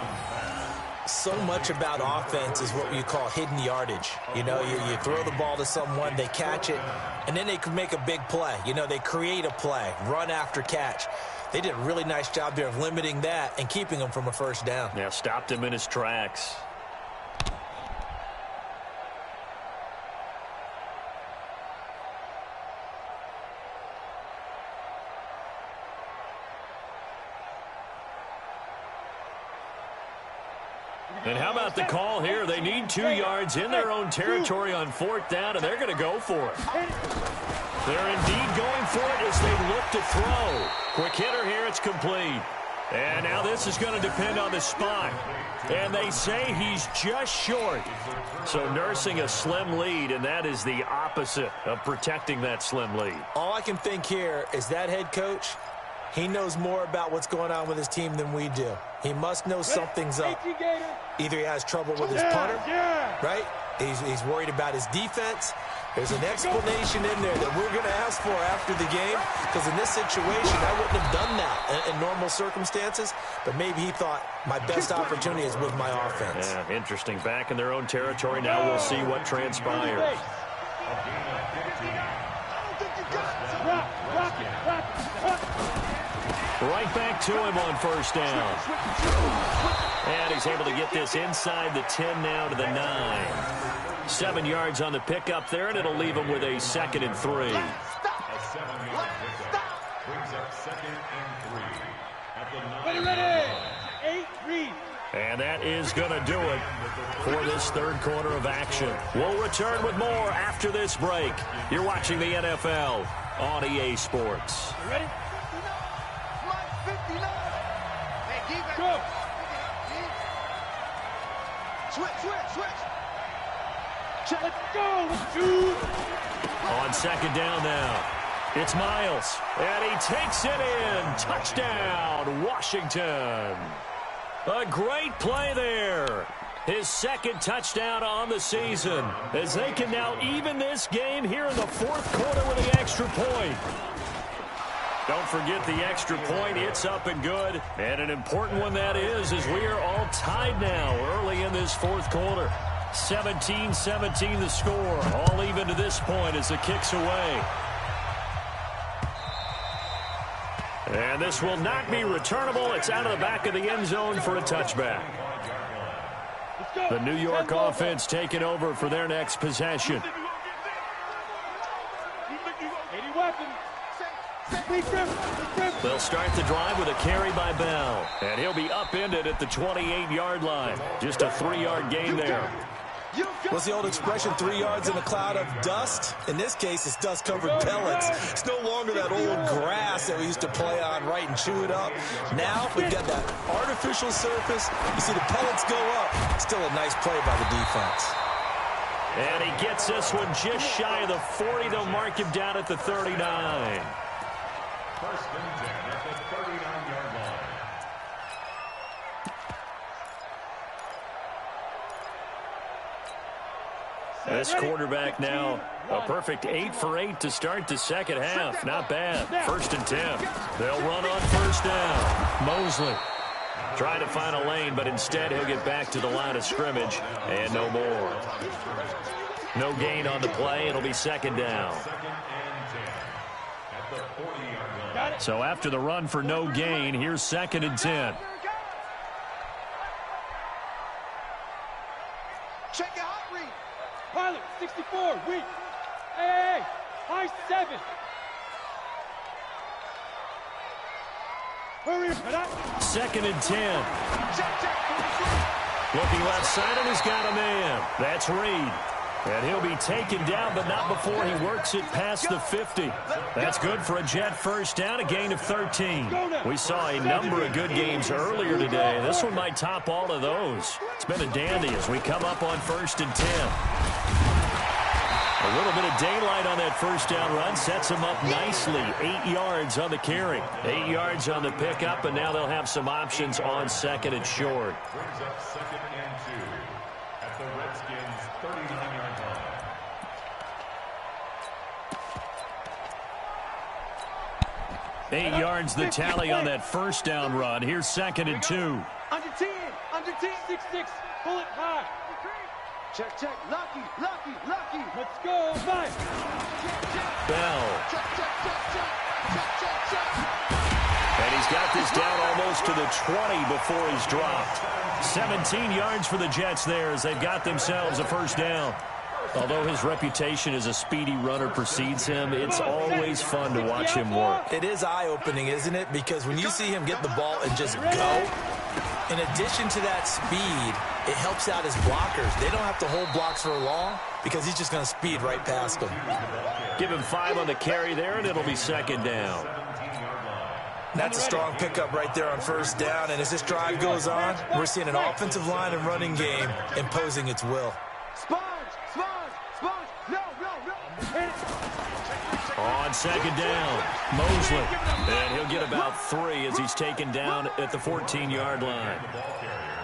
So much about offense is what you call hidden yardage. You know, you throw the ball to someone, they catch it, and then they can make a big play. You know, they create a play, run after catch. They did a really nice job there of limiting that and keeping him from a first down. Yeah, stopped him in his tracks. And how about the call here? They need 2 yards in their own territory on 4th down, and they're going to go for it. They're indeed going for it as they look to throw. Quick hitter here, it's complete. And now this is going to depend on the spot. And they say he's just short. So nursing a slim lead, and that is the opposite of protecting that slim lead. All I can think here is that head coach, he knows more about what's going on with his team than we do. He must know something's up. Either he has trouble with his punter, right? He's worried about his defense. There's an explanation in there that we're going to ask for after the game, because in this situation, I wouldn't have done that in normal circumstances, but maybe he thought my best opportunity is with my offense. Yeah, interesting. Back in their own territory. Now we'll see what transpires. Right back to him on first down. And he's able to get this inside the 10 now to the 9. 7 yards on the pickup there, and it'll leave him with a 2nd and 3. Brings up 2nd and 3 at the 9. Ready? 8-3. And that is going to do it for this third quarter of action. We'll return with more after this break. You're watching the NFL on EA Sports. You ready? Go. Switch. Let's go. On 2nd down now. It's Miles. And he takes it in. Touchdown, Washington. A great play there. His 2nd touchdown on the season, as they can now even this game here in the 4th quarter with the extra point. Don't forget the extra point. It's up and good. And an important one that is, as we are all tied now early in this 4th quarter. 17-17 the score. All even to this point as the kick's away. And this will not be returnable. It's out of the back of the end zone for a touchback. The New York offense taking over for their next possession. They'll start the drive with a carry by Bell. And he'll be upended at the 28-yard line. Just a 3-yard gain there. What's the old expression, 3 yards in a cloud of dust? In this case, it's dust-covered pellets. It's no longer that old grass that we used to play on, right, and chew it up. Now we've got that artificial surface. You see the pellets go up. Still a nice play by the defense. And he gets this one just shy of the 40. They'll mark him down at the 39. 1st and 10 at the 39-yard line. This quarterback now, a perfect 8 for 8 to start the second half. Not bad. 1st and 10. They'll run on first down. Mosley trying to find a lane, but instead he'll get back to the line of scrimmage. And no more. No gain on the play. It'll be 2nd down. So after the run for no gain, here's 2nd and 10. Check it out, read. Pilot, 64, weak. Hey, high 7. Hurry up. 2nd and 10. Looking left side, and he's got a man. That's Reed. And he'll be taken down, but not before he works it past the 50. That's good for a Jet first down, a gain of 13. We saw a number of good games earlier today. This one might top all of those. It's been a dandy as we come up on 1st and 10. A little bit of daylight on that first down run sets them up nicely. 8 yards on the carry, 8 yards on the pickup, and now they'll have some options on 2nd and short. Brings up 2nd and 2 at the Redskins' 39-yard line. 8 yards the tally on that first down run. Here's 2nd and 2. Under 10, under 10, 6-6, pull it high. Check, check, lucky. Let's go, Mike. Bell. And he's got this down almost to the 20 before he's dropped. 17 yards for the Jets there as they've got themselves a first down. Although his reputation as a speedy runner precedes him, it's always fun to watch him work. It is eye-opening, isn't it? Because when you see him get the ball and just go, in addition to that speed, it helps out his blockers. They don't have to hold blocks for long because he's just going to speed right past them. Give him 5 on the carry there, and it'll be 2nd down. That's a strong pickup right there on first down. And as this drive goes on, we're seeing an offensive line and running game imposing its will. Sponge, no. On 2nd down, Mosley. And he'll get about 3 as he's taken down at the 14-yard line.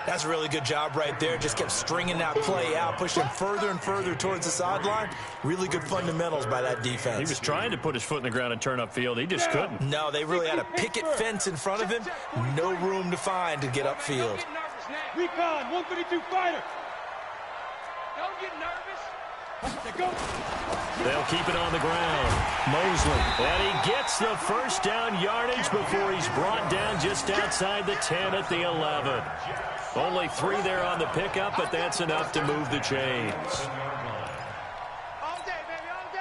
That's a really good job right there. Just kept stringing that play out, pushing further and further towards the sideline. Really good fundamentals by that defense. He was trying to put his foot in the ground and turn upfield. He just couldn't. No, they really had a picket fence in front of him. No room to find to get upfield. Recon, 132 fighter. Don't get nervous. They'll keep it on the ground. Mosley. And he gets the first down yardage before he's brought down just outside the 10 at the 11. Only 3 there on the pickup, but that's enough to move the chains. All day, baby, all day.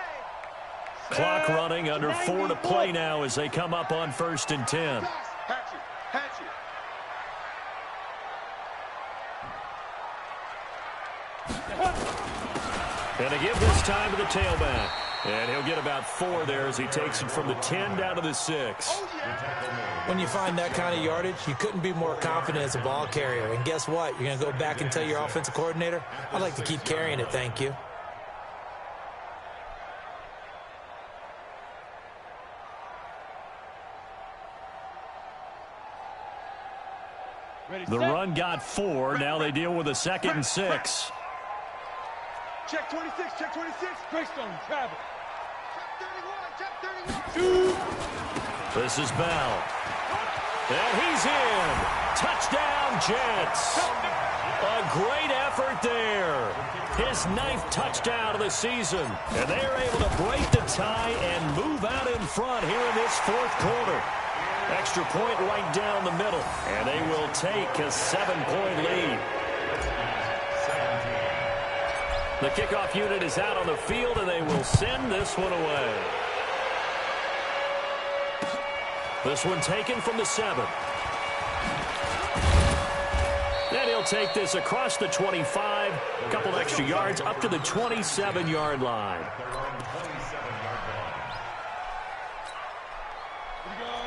Clock running, under 4 to play now as they come up on 1st and 10. Hatchet. And they give this time to the tailback. And he'll get about 4 there as he takes it from the 10 down to the 6. When you find that kind of yardage, you couldn't be more confident as a ball carrier. And guess what? You're going to go back and tell your offensive coordinator, I'd like to keep carrying it, thank you. The run got 4. Now they deal with a 2nd and 6. Check 26, Greystone, travel. Check 31. This is Bell. And he's in. Touchdown, Jets. A great effort there. His 9th touchdown of the season. And they are able to break the tie and move out in front here in this 4th quarter. Extra point right down the middle. And they will take a 7-point lead. The kickoff unit is out on the field, and they will send this one away. This one taken from the 7. Then he'll take this across the 25, a couple extra yards up to the 27-yard line.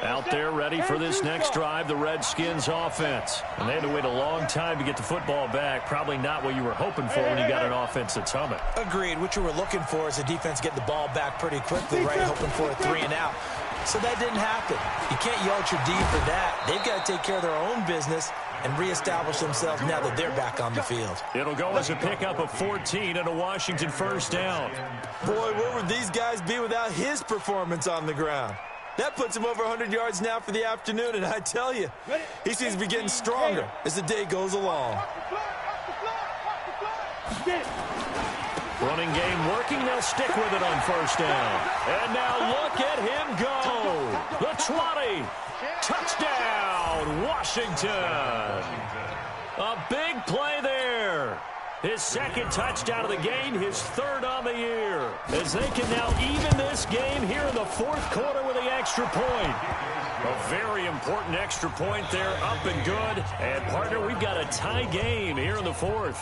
Out there ready for this next drive, the Redskins offense. And they had to wait a long time to get the football back. Probably not what you were hoping for when you got an offense that's humming. Agreed. What you were looking for is the defense get the ball back pretty quickly, right? Hoping for a 3 and out. So that didn't happen. You can't yell at your D for that. They've got to take care of their own business and reestablish themselves now that they're back on the field. It'll go as a pickup of 14 and a Washington first down. Boy, where would these guys be without his performance on the ground? That puts him over 100 yards now for the afternoon, and I tell you, he seems to be getting stronger as the day goes along. Running game working, they'll stick with it on first down. And now look at him go. The 20. Touchdown, Washington. A big play there. His 2nd touchdown of the game, his 3rd on the year. As they can now even this game here in the 4th quarter with the extra point. A very important extra point there, up and good. And, partner, we've got a tie game here in the 4th.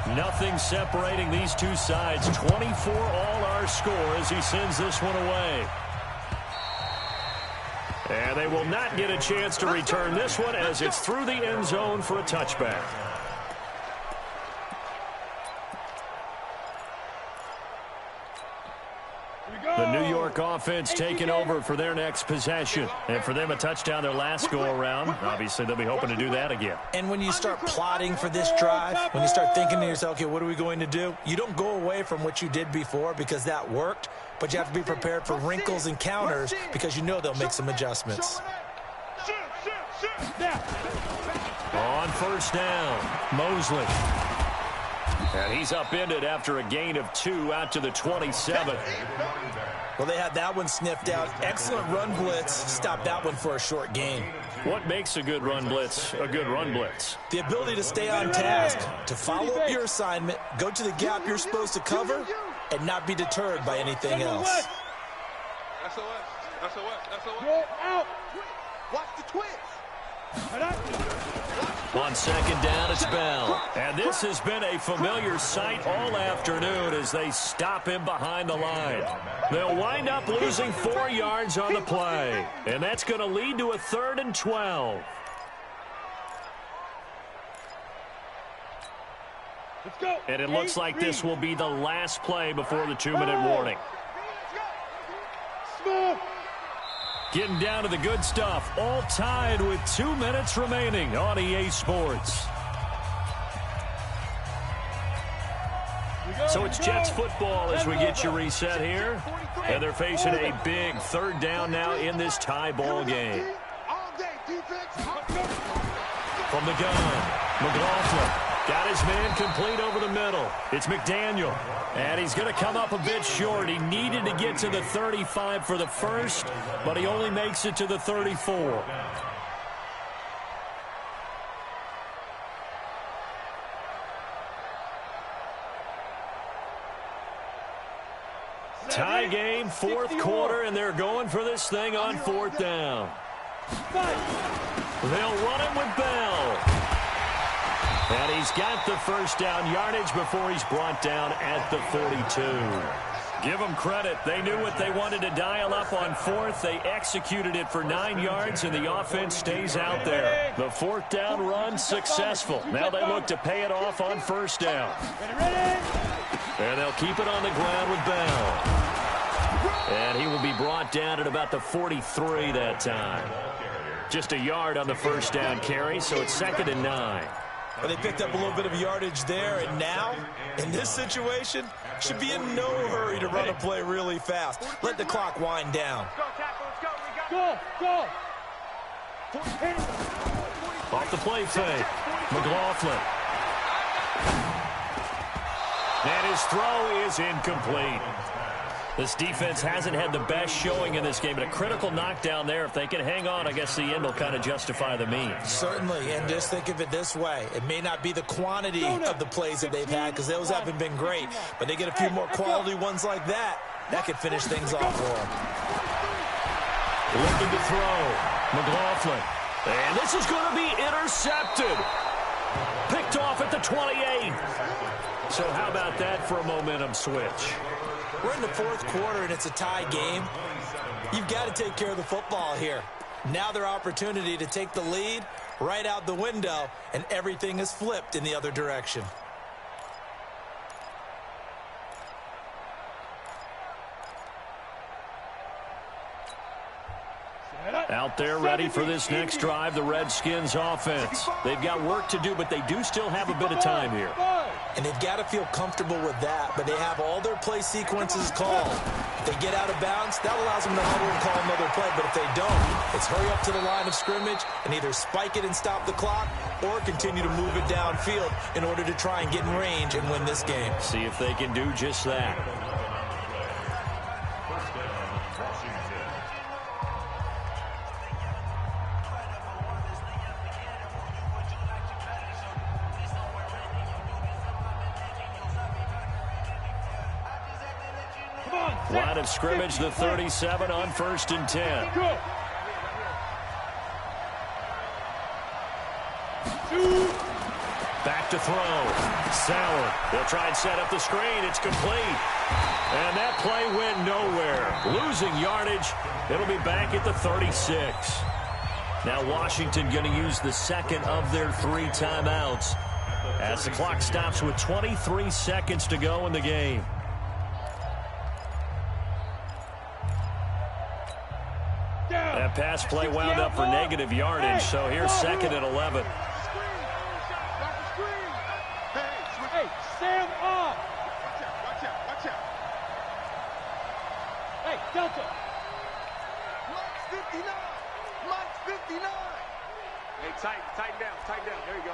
Nothing separating these two sides. 24 all our score as he sends this one away. And they will not get a chance to return this one as it's through the end zone for a touchback. The New York offense taking over for their next possession. And for them, a touchdown their last go-around. Obviously, they'll be hoping to do that again. And when you start plotting for this drive, when you start thinking to yourself, okay, what are we going to do? You don't go away from what you did before because that worked, but you have to be prepared for wrinkles and counters because you know they'll make some adjustments. On first down, Mosley. And he's upended after a gain of 2 out to the 27. Well, they had that one sniffed out. Excellent run blitz. Stopped that one for a short gain. What makes a good run blitz a good run blitz? The ability to stay on task, to follow up your assignment, go to the gap you're supposed to cover, and not be deterred by anything else. Go out. Watch the twins. On second down, it's Bell. And this has been a familiar sight all afternoon as they stop him behind the line. They'll wind up losing 4 yards on the play. And that's going to lead to a 3rd and 12. Let's go. And it looks like this will be the last play before the 2-minute warning. Small. Getting down to the good stuff. All tied with 2 minutes remaining on EA Sports. So it's Jets football as we get you reset here. And they're facing a big 3rd down now in this tie ball game. From the gun, McLaughlin got his man complete over the middle. It's McDaniel. And he's going to come up a bit short. He needed to get to the 35 for the first, but he only makes it to the 34. Tie game, 4th quarter, and they're going for this thing on 4th down. They'll run it with Bell. And he's got the first down yardage before he's brought down at the 42. Give them credit. They knew what they wanted to dial up on 4th. They executed it for 9 yards, and the offense stays out there. The 4th down run successful. Now they look to pay it off on 1st down. And they'll keep it on the ground with Bell. And he will be brought down at about the 43 that time. Just a yard on the 1st down carry, so it's 2nd and 9. Well, they picked up a little bit of yardage there, and now, in this situation, should be in no hurry to run a play really fast. Let the clock wind down. Go, go. Off the play fake, McLaughlin. And his throw is incomplete. This defense hasn't had the best showing in this game, but a critical knockdown there. If they can hang on, I guess the end will kind of justify the means. Certainly, and just think of it this way. It may not be the quantity of the plays that they've had because those haven't been great, but they get a few more quality ones like that. That could finish things off for them. Looking to throw. McLaughlin. And this is going to be intercepted. Picked off at the 28. So how about that for a momentum switch? We're in the 4th quarter, and it's a tie game. You've got to take care of the football here. Now their opportunity to take the lead right out the window, and everything is flipped in the other direction. Out there ready for this next drive, the Redskins offense. They've got work to do, but they do still have a bit of time here. And they've got to feel comfortable with that, but they have all their play sequences called. If they get out of bounds, that allows them to huddle and call another play, but if they don't, it's hurry up to the line of scrimmage and either spike it and stop the clock or continue to move it downfield in order to try and get in range and win this game. See if they can do just that. Line of scrimmage, the 37 on 1st and 10. Go. 2. Back to throw. Sauer. They'll try and set up the screen. It's complete. And that play went nowhere. Losing yardage. It'll be back at the 36. Now Washington going to use the second of their 3 timeouts as the clock stops with 23 seconds to go in the game. That pass play wound up for negative yardage, so here's second and 11. Hey, Sam off. Watch out. Hey, Delta. Mike's 59. Mike's 59. Hey, tighten down. There you go.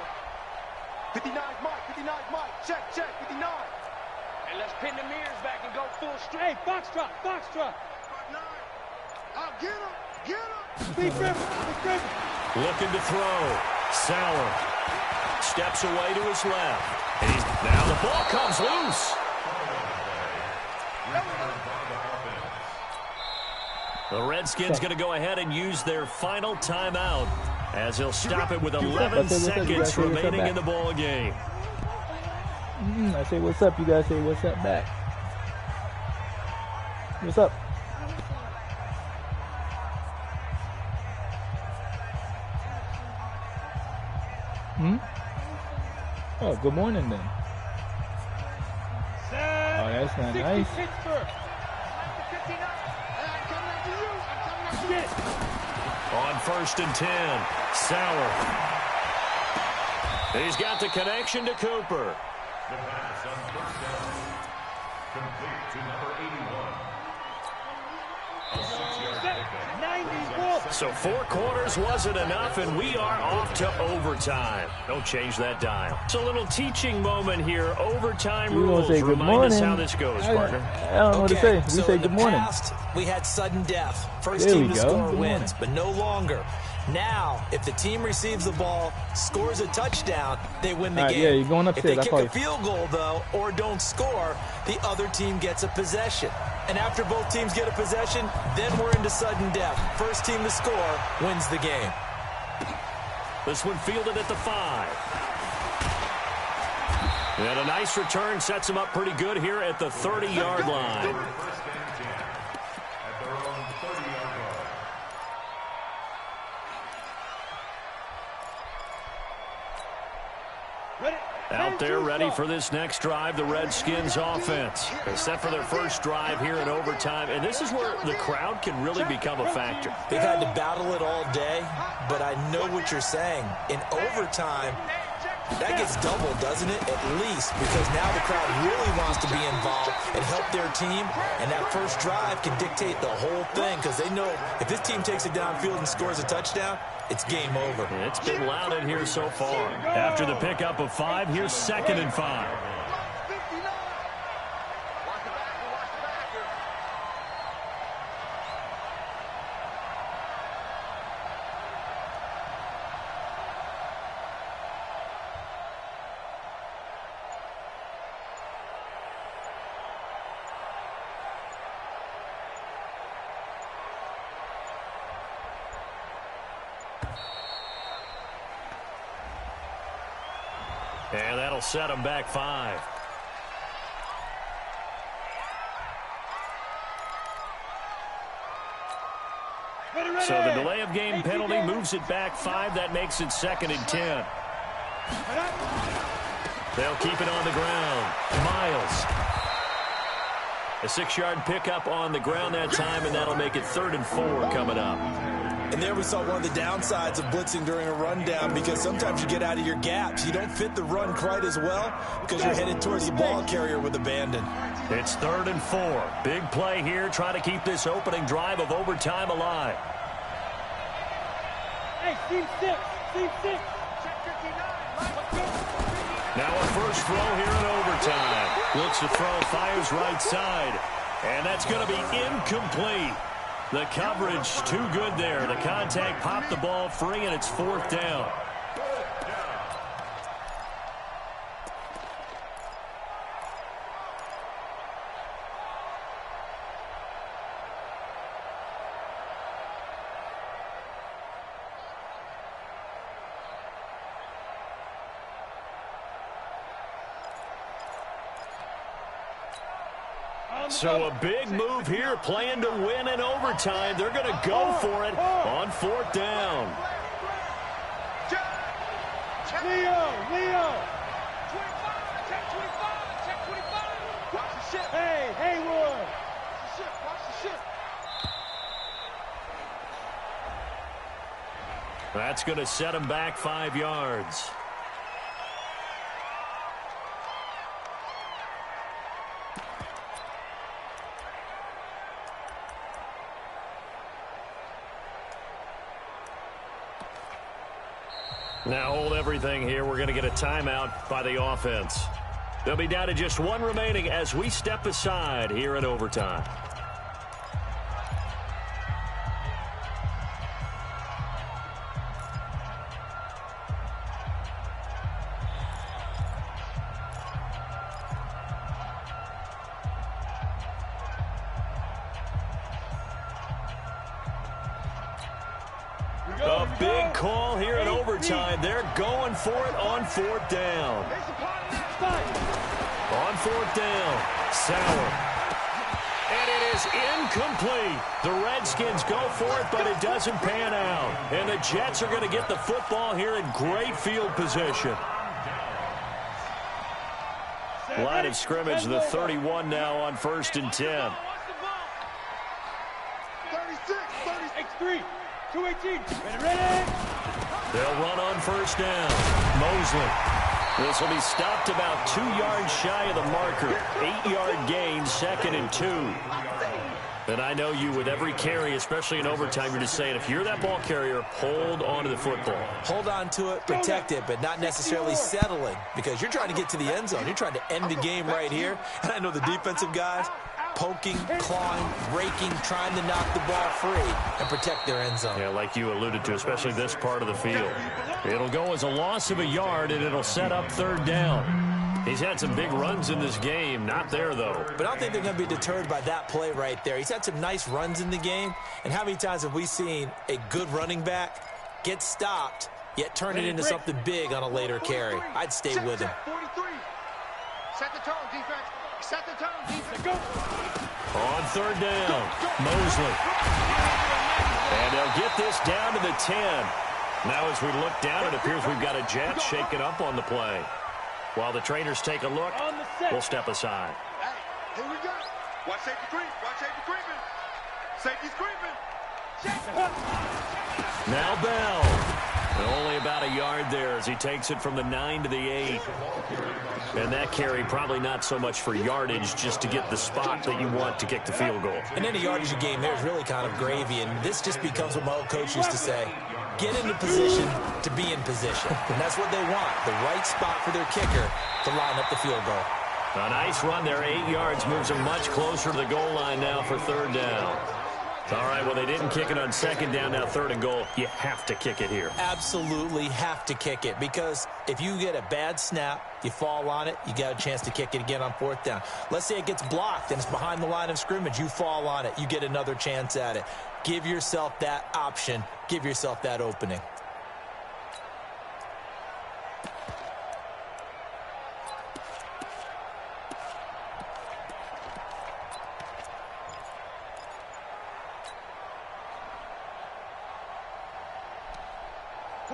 59's Mike. 59's Mike. Check. 59. And let's pin the mirrors back and go full straight. Hey, Foxtrot. I'll get him. Steve Griffin. Looking to throw. Sauer steps away to his left. Now the ball comes loose. The Redskins going to go ahead and use their final timeout as he'll stop it with 11 seconds remaining in the ball game. I say what's up, you guys say what's up back. What's up? Oh, good morning then. Oh, that's not nice. On 1st and 10, Sauer. He's got the connection to Cooper. The pass on 1st down. Complete to number 81. A 6-yard pickup. So 4 quarters wasn't enough, and we are off to overtime. Don't change that dial. It's a little teaching moment here. Overtime rules. Say good Remind morning. us how this goes, partner. I don't know what to say. We so say in good the morning. Past, we had sudden death. First There team we to go. score Good wins, morning. but no longer. Now, if the team receives the ball, scores a touchdown, they win the game. Yeah, you're going If upstairs. they I kick call a you. field goal, though, or don't score, the other team gets a possession. And after both teams get a possession, then we're into sudden death. First team to score wins the game. This one fielded at the 5. And a nice return sets him up pretty good here at the 30-yard line. 1st and 10 at their own 30-yard line. Out there ready for this next drive, the Redskins offense. They're set for their first drive here in overtime, and this is where the crowd can really become a factor. They've had to battle it all day, but I know what you're saying. In overtime, that gets doubled, doesn't it? At least, because now the crowd really wants to be involved and help their team, and that first drive can dictate the whole thing because they know if this team takes it downfield and scores a touchdown, it's game over. It's been loud in here so far. After the pickup of 5, here's 2nd and 5. And that'll set him back 5. So the delay of game penalty moves it back 5. That makes it 2nd and 10. They'll keep it on the ground. Miles. A 6-yard pickup on the ground that time, and that'll make it 3rd and 4 coming up. And there we saw one of the downsides of blitzing during a rundown because sometimes you get out of your gaps. You don't fit the run quite as well because you're headed towards the ball carrier with abandon. It's 3rd and 4. Big play here. Try to keep this opening drive of overtime alive. Hey, Team 6. Now a first throw here in overtime. Looks to throw, fires right side. And that's going to be incomplete. The coverage too good there. The contact popped the ball free, and it's 4th down. So a big move here, playing to win in overtime. They're going to go for it on 4th down. Leo. 25, check 25, check 25. Watch the ship. Hey, Haywood. Watch the ship. That's going to set him back 5 yards. Now hold everything here. We're going to get a timeout by the offense. They'll be down to just 1 remaining as we step aside here in overtime. A big call here in overtime. They're going for it on 4th down. On 4th down, Sauer. And it is incomplete. The Redskins go for it, but it doesn't pan out. And the Jets are going to get the football here in great field position. Line of scrimmage, the 31 now on 1st and 10. 36, 218. Ready. They'll run on 1st down. Mosley. This will be stopped about 2 yards shy of the marker. 8-yard gain, 2nd and 2. And I know you, with every carry, especially in overtime, you're just saying, if you're that ball carrier, hold on to the football. Hold on to it, protect it, but not necessarily settling, because you're trying to get to the end zone. You're trying to end the game right here. And I know the defensive guys poking, clawing, raking, trying to knock the ball free and protect their end zone. Yeah, like you alluded to, especially this part of the field. It'll go as a loss of a yard, and it'll set up 3rd down. He's had some big runs in this game. Not there, though. But I don't think they're going to be deterred by that play right there. He's had some nice runs in the game. And how many times have we seen a good running back get stopped, yet turn it into something big on a later carry? I'd stay with him. 43. Set the tone, defense. Set the tone, defense. Go. On 3rd down, Mosley. And they'll get this down to the 10. Now as we look down, it appears we've got a Jet shaken up on the play. While the trainers take a look, we'll step aside. Hey, here we go. Watch safety creep. Watch safety creeping. Safety's creeping. Now Bell. Only about a yard there as he takes it from the 9 to the 8. And that carry probably not so much for yardage, just to get the spot that you want to kick the field goal. And any yardage game there is really kind of gravy, and this just becomes what my old coach used to say. Get into position to be in position. And that's what they want, the right spot for their kicker to line up the field goal. A nice run there, 8 yards, moves them much closer to the goal line now for 3rd down. All right, well, they didn't kick it on 2nd down, now 3rd and goal. You have to kick it here. Absolutely have to kick it, because if you get a bad snap, you fall on it, you got a chance to kick it again on 4th down. Let's say it gets blocked and it's behind the line of scrimmage. You fall on it, you get another chance at it. Give yourself that option. Give yourself that opening.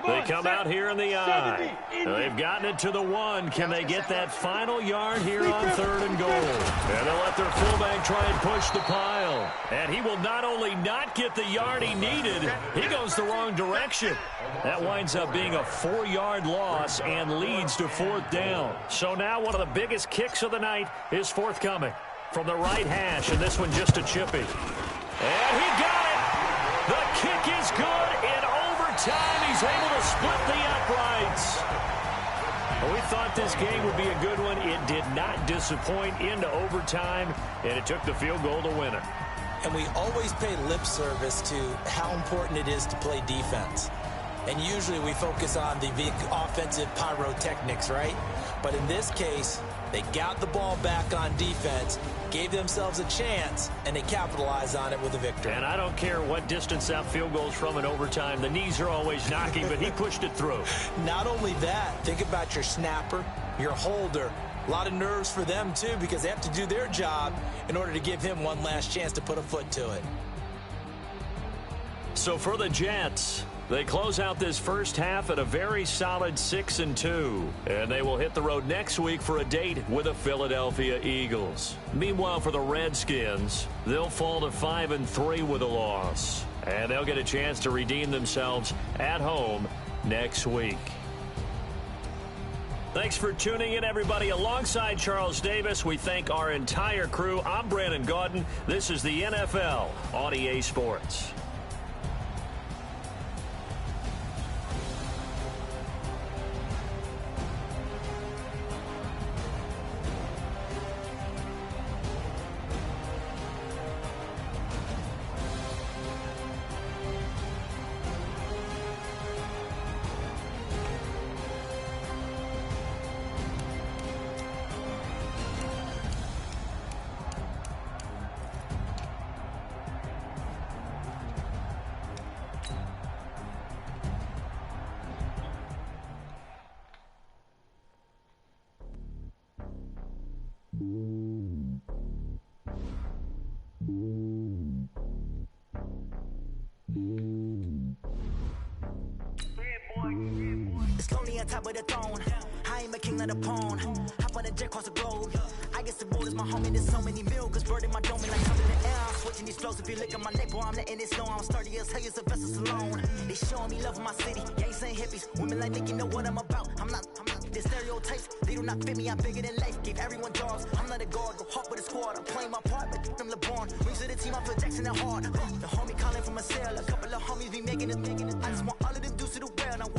They come out here in the eye. They've gotten it to the 1. Can they get that final yard here on 3rd and goal? And they'll let their fullback try and push the pile. And he will not only not get the yard he needed, he goes the wrong direction. That winds up being a 4-yard loss and leads to 4th down. So now one of the biggest kicks of the night is forthcoming from the right hash, and this one just a chippy. And he got it. The kick is good in overtime. He's able to split the uprights. Well, we thought this game would be a good one. It did not disappoint into overtime, and it took the field goal to win it. And we always pay lip service to how important it is to play defense. And usually we focus on the offensive pyrotechnics, right? But in this case, they got the ball back on defense, gave themselves a chance, and they capitalized on it with a victory. And I don't care what distance that field goes from in overtime. The knees are always knocking, but he pushed it through. Not only that, think about your snapper, your holder, A lot of nerves for them, too, because they have to do their job in order to give him one last chance to put a foot to it. So for the Jets, they close out this first half at a very solid 6-2, and they will hit the road next week for a date with the Philadelphia Eagles. Meanwhile, for the Redskins, they'll fall to 5-3 with a loss, and they'll get a chance to redeem themselves at home next week. Thanks for tuning in, everybody. Alongside Charles Davis, we thank our entire crew. I'm Brandon Gaudin. This is the NFL on EA Sports. It's lonely on top of the throne. I ain't a king of the pawn. Hop on a jet across the globe. I guess the road is my home and there's so many milkers birding my dome and like I'm in the air. I'm switching these flows. If you look at my neck, boy, I'm letting it slow. I'm sturdy as hell, it's a vessel Salone. They showing me love in my city. Gangs ain't hippies. Women like Nick, you know what I'm about. I'm not the stereotypes. They do not fit me. I'm bigger than life. Gave everyone jobs. I'm not a guard. Go hard with a squad. I'm playing my part, but I'm LeBron. Rings to the team. I feel Jackson and hard. The homie calling from a cell. A couple of homies be making it. I just want all of them dudes to the well.